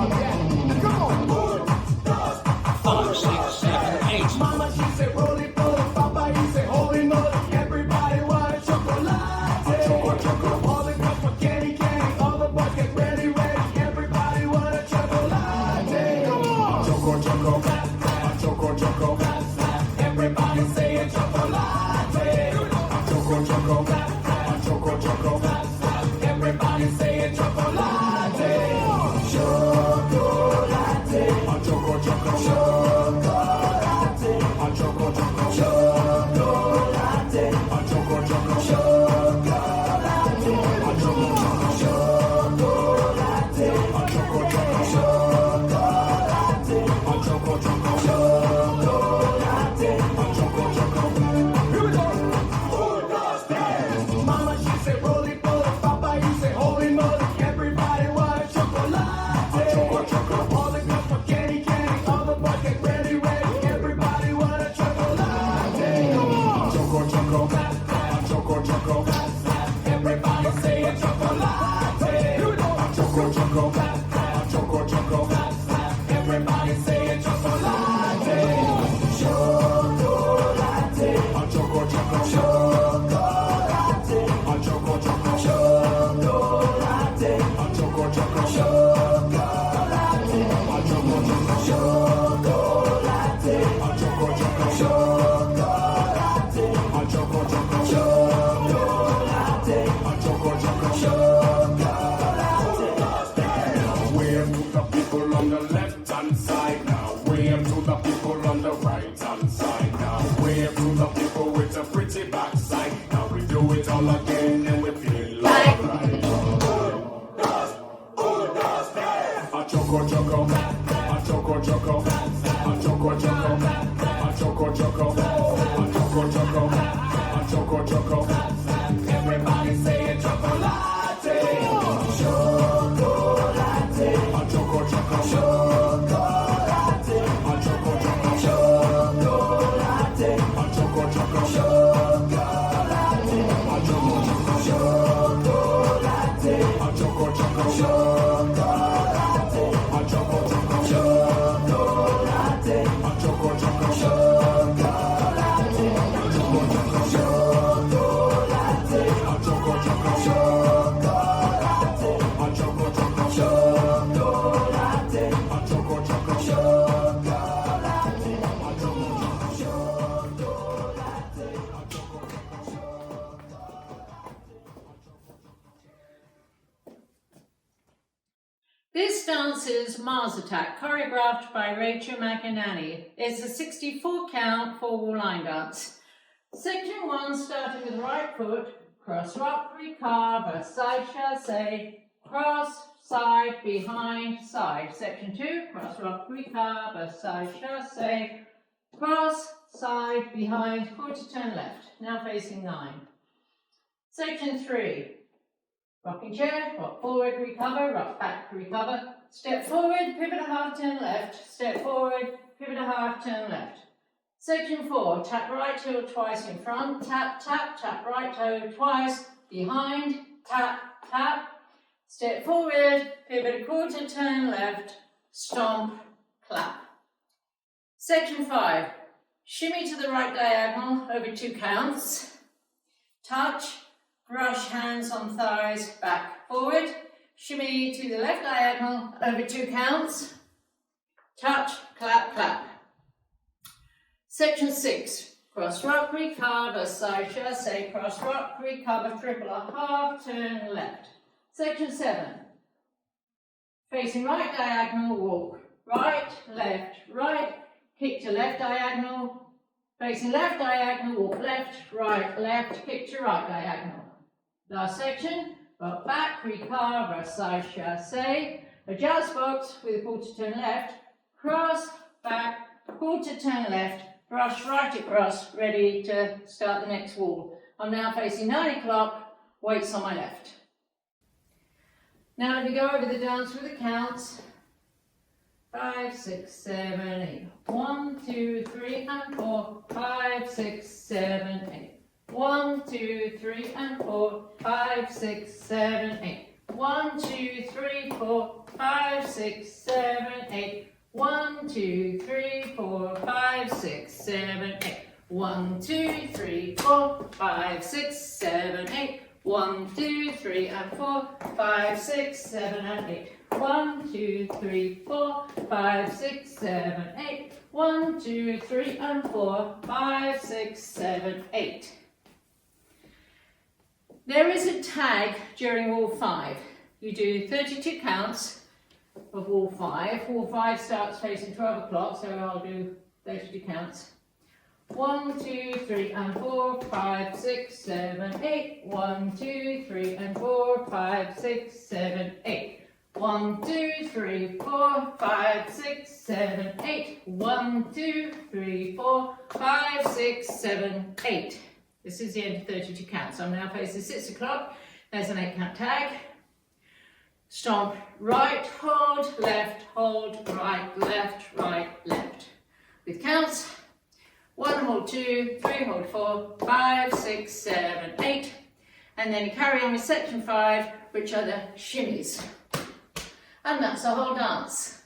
again. Come on. 5, 6, 7, 8. Mama, she said, roll it, Papa, he said, holy moly. Everybody want a chocolate. Choco. All the girls for candy. All the boys get ready. Everybody want a chocolate. Come on. Choco. Everybody say a chocolate. Choco. Everybody say a chocolate. Mama, she said, roll it, Papa, he said, holy moly. Everybody want a chocolate. All the girls for candy. All the boys get ready. Everybody want a chocolate. Come on. Choco. Everybody say a chocolate. Here we go. Choco. Everybody say a chocolate. Wave to the people on the left-hand side now. Wave to the people on the right-hand side now. Wave to the people with a pretty backside. Now we do it all again and we feel alright. A choco. A choco. A choco. Everybody say a chocolate. This dance is Mars Attack, choreographed by Rachel McInerney. It's a 64 count 4-wall line dance. Section 1, starting with the right foot, cross rock, recarve, side chasse, cross, side, behind, side. Section 2, cross rock, recarve, side chasse, cross, side, behind, quarter turn left. Now facing 9. Section 3. Rocking chair, rock forward, recover, rock back, recover. Step forward, pivot a half turn left. Step forward, pivot a half turn left. Section 4, tap right heel twice in front. Tap, tap, tap right toe twice. Behind, tap, tap. Step forward, pivot a quarter turn left. Stomp, clap. Section 5, shimmy to the right diagonal over 2 counts. Touch. Brush hands on thighs, back, forward. Shimmy to the left diagonal, over 2 counts. Touch, clap, clap. Section 6, cross rock, recover, side chasse, cross rock, recover, triple a half, turn left. Section 7, facing right diagonal, walk, right, right, kick to left diagonal, facing left diagonal, walk left, kick to right diagonal. Last section, rock back, recover, side chasse, adjust box with a quarter turn left, cross, back, quarter turn left, brush right across, ready to start the next wall. I'm now facing 9 o'clock, weights on my left. Now let me go over the dance with the counts. 5, 6, 7, 8. 1, 2, 3 and 4. 5, 6, 7, 8. 1, 2, 3 and 4. 5, 6, 7, 8. 1, 2, 3, 4. 5, 6, 7, 8. 1, 2, 3, 4, 5, 6, 7, 8. 1, 2, 3, 4, 5, 6, 7, 8. 1, 2, 3, and 4, 5, 6, 7, and 8. 1, 2, 3, 4, 5, 6, 7, 8. 1, 2, 3, and 4, 5, 6, 7, 8. There is a tag during wall 5. You do 32 counts of wall 5. Wall 5 starts facing 12 o'clock, so I'll do 32 counts. 1, 2, 3, and 4, 5, 6, 7, 8. 1, 2, 3, and 4, 5, 6, 7, 8. 1, 2, 3, 4, 5, 6, 7, 8. 1, 2, 3, 4, 5, 6, 7, 8. This is the end of 32 counts. I'm now facing 6 o'clock. There's an 8 count tag. Stomp right, hold, left, right, left. With counts. 1, hold 2, 3, hold 4, 5, 6, 7, 8. And then you carry on with section 5, which are the shimmies. And that's the whole dance.